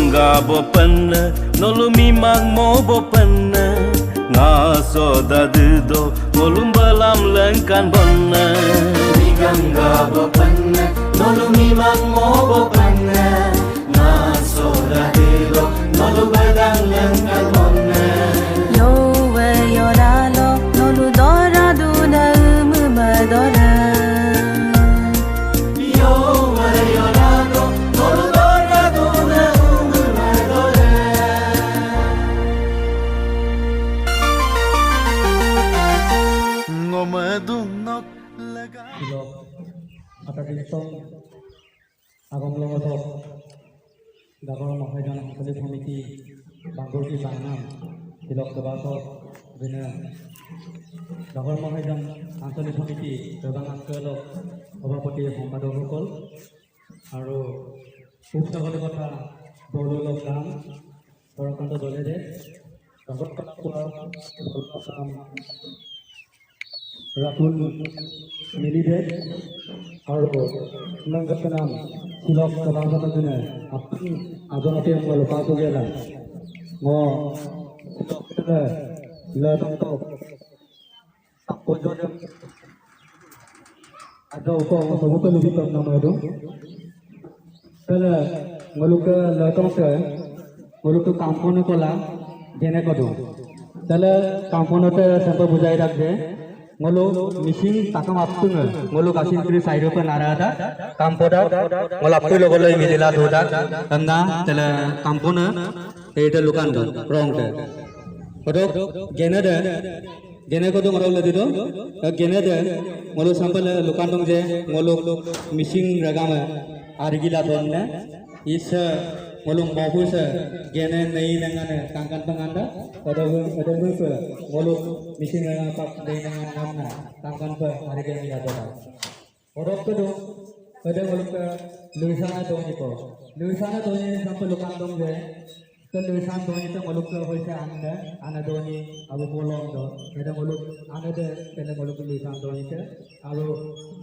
gangga bopanna nolu mimang mo bopanna ngaso dadu ngolum balam lengkan bonna mi gangga bopanna nolu mimang mo bopanna ngaso dadu ngolu balam lengkan bonna yo we yo dalo nolu dora du na madora Silok atau ditong agam lomosok dagol mahaidan Ancolic Committee Bangor ki Bangnam silok kebaso bina dagol mahaidan Ancolic Committee Dobang Angkelok Sভাপতি সম্পাদকসকল আৰু উপসভাপতি কথা দলক নাম পৰকান্ত দলেৰে জগত কলাপুৰৰ কাম Rakul Milide আৰু নংগত নাম শিলক সভাপতি দিনে আপুনি আজনতে লোকাটো গেলা ম লতন্ত আপজনে ada uko sebutan lebih tak nama itu. Kalau meluk latong se, meluk kampung itu lah, jenak itu. Kalau kampung itu sampai bujai rak je, meluk missing takam apun, meluk asin kiri side pun ada ada. Kampung dah, meluk apun logo lagi mijilah tu dah. Tanda, kalau kampung itu lukan tu, wrong tu. Kalau jenak dah. Gene ko dong rawla dido gene de molo sampal lukan dong je molo missing ragama arigila donne is molo bahus gene nei nangane kangkan panganda odo molo missing ragama pak nei nangana kangkan pa arigila donne odo ko do odo molo luisana dong ni sampal lukan dong je Tulisan doni itu meluk hoise anda doni abu bolong do, ada meluk anda de kena meluk tulisan doni itu,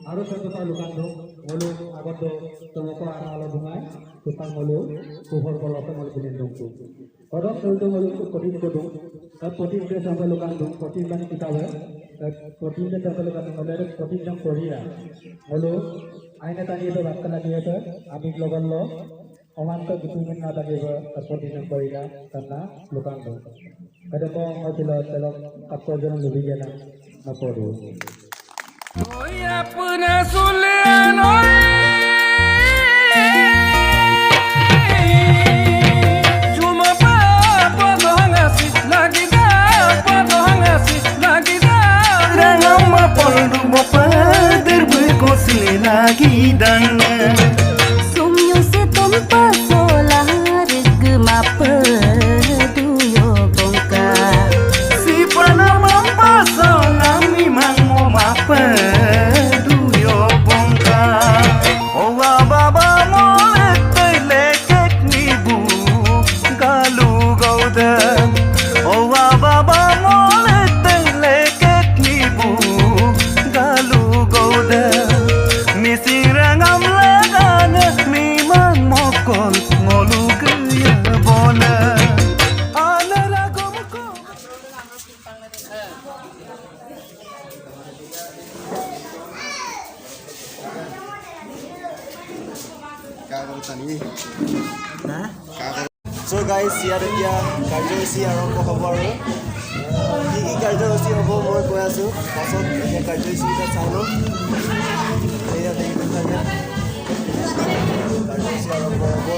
aru satu lukan do, meluk agar do temoko ala bungai, tukang meluk, kuhor bolong tu meluk lindung tu. Orang tu meluk kotin kodung, kotin dia sampai lukan do, kotin kan kita ber, kotin dia sampai lukan do, meluk kotin jam Korea, meluk, aina tadi itu waktu lagi itu, abis logan lo. Oman to gituin na tadi ba seperti yang koila karena lukan do. Kada ko matilo telok kapto jan lubi jana na podo. Oi apna sulian oi cuma apa dohangasi lagi dah rangam mapol du bapa derbe kosli lagi dan Pasola regma peduyo bongka si panama pasola mimang oma peduyo bongka owa baba molete lekek nibu galu gauda owa baba molete lekek nibu galu gauda misirangam lagana mokol ngolu gaya bona ana lagomko So guys, ইয়াতে এতিয়া কাৰ্যসূচী আৰম্ভ হ'ব আৰু কি কাৰ্যসূচী হ'ব মই কৈ আছোঁ পাছত এতিয়া কাৰ্যসূচীকেইটা চাই লওঁ এয়া দেখিব চাগে কাৰ্যসূচী আৰম্ভ হ'ব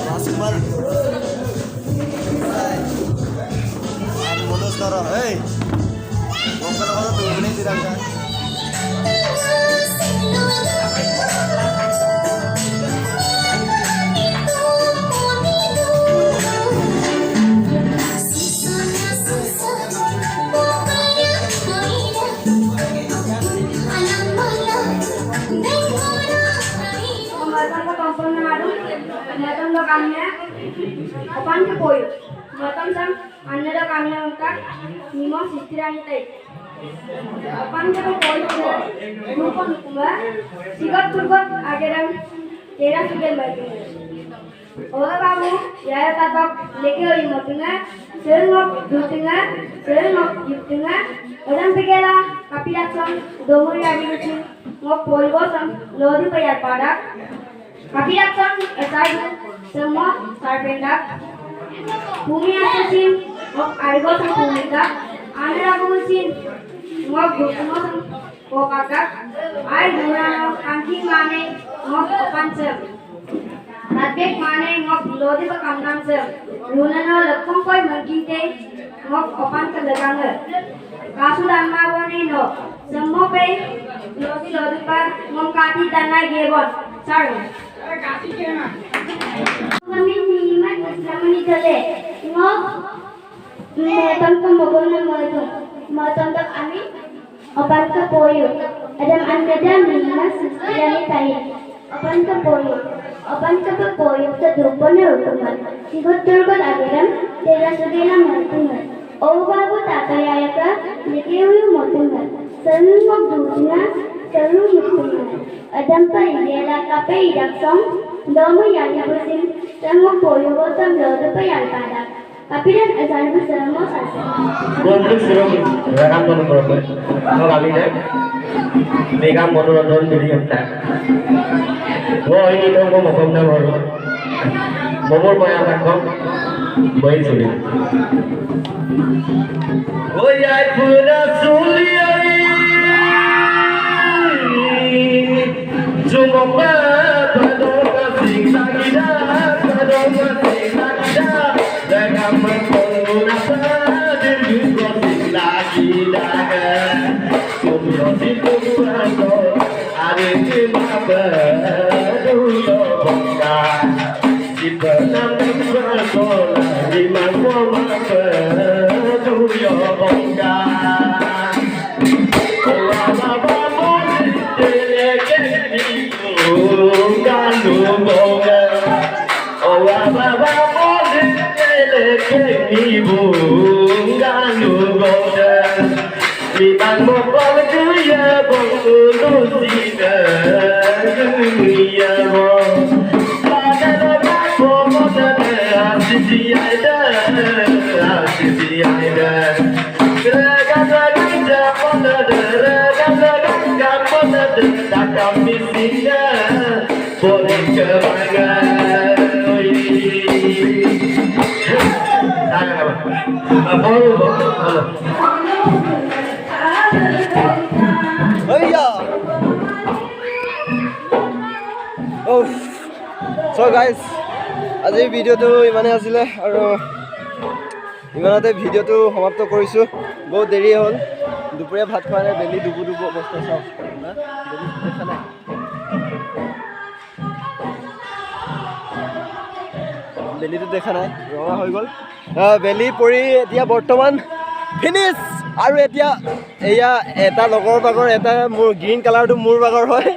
ৰাজকুমাৰ আমি মনোজ ধৰ এই গংগা লগত দৌৰিবলৈ দিলা Opan ke boy, matam sam, anda dah kami angkat, nimos istirahat tay. Opan ke poin ke Rupon kuma Sikat turgot ageram Tera sugen bagi Ola kamu ya tatok leke oi motunga Serengok dutunga Serengok yutunga Odam pekela kapilatsam Domuri agirusin Ngok poin gosam Lodi payar padak Kapilatsam esai Semua sarpendak Bumi asasin Ngok argosam bumika Andra gusin Ngok dutunga Kokakak Ay durano kanking mane Ngok opansem Nadbek mane ngok lodi pa kamnam sem Lunano lakong koy magkite Ngok opan ka laganga Kasu dhamma bone no Semmo pe lodi pa ngok kati tanay gebon Sorry Kami niman islamani tale Ngok Meton ka mogol na moeton Moeton tak ami Opan ka poyo Adam andada nimas islamani tayo Opan ka poyo Opan ka poyo sa dupo na utuman Sigot turgot agiram Tera sugela mantungan O babu tatayaya ka Likiuyo motungan Sarung magdutunga Sarung mutungan Adam pa ingela kape idaksong Domo yani busim Sarung poyo gosam lodo pa yalpadak Kapiran azan bu sarung mo sasa Gondok sirom rakam tono berapa? Mau kali deh. Megam motor jadi apa? Wah ini dong mau makan dah baru. Momor mau yang makan, bayi sulit. Oh ya pura suliai, cuma pada kasih sakida, pada kasih sakida, dengan menggunakan diri kasih sakida. Kumpulan kumpulan ada di mana dunia bangga, di benang bersolah di mana dunia bangga. Allah bapa delekeni galu bangga, Allah bapa delekeni galu bangga. Liban mokol kuya bolu sida dunia mo pada bapa moda asisi ada gada moda gada moda takam misinya boleh kemana So guys, আজি ভিডিওটো ইমানে আছিলে আৰু ইমানতে ভিডিওটো সমাপ্ত কৰিছোঁ বহুত দেৰি হ'ল দুপৰীয়া ভাত খোৱা নাই বেলি ডুবু ডুবু অৱস্থা চাওক না বেলি দেখা নাই বেলিটো দেখা নাই ৰঙা হৈ গ'ল বেলি পৰি এতিয়া বৰ্তমান ফিনিছ আৰু এতিয়া এয়া এটা লগৰ ভাগৰ এটা মোৰ গ্ৰীণ কালাৰটো মোৰ ভাগৰ হয়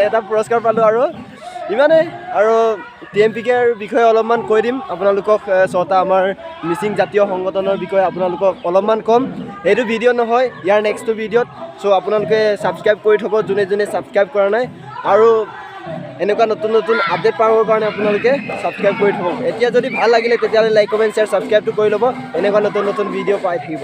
এটা পুৰস্কাৰ পালোঁ আৰু ইমানে আৰু টিএমপিকেৰ বিষয়ে অলপমান কৈ দিম আপোনালোকক ছটা আমাৰ মিচিং জাতীয় সংগঠনৰ বিষয়ে আপোনালোকক অলপমান কম এইটো ভিডিঅ' নহয় ইয়াৰ নেক্সট ভিডিঅ'ত চ' আপোনালোকে ছাবস্ক্ৰাইব কৰি থ'ব যোনে যোনে ছাবস্ক্ৰাইব কৰা নাই আৰু এনেকুৱা নতুন নতুন আপডেট পাবৰ কাৰণে আপোনালোকে ছাবস্ক্ৰাইব কৰি থ'ব এতিয়া যদি ভাল লাগিলে তেতিয়াহ'লে লাইক কমেণ্ট শ্বেয়াৰ ছাবস্ক্ৰাইবটো কৰি ল'ব এনেকুৱা নতুন নতুন ভিডিঅ' পাই থাকিব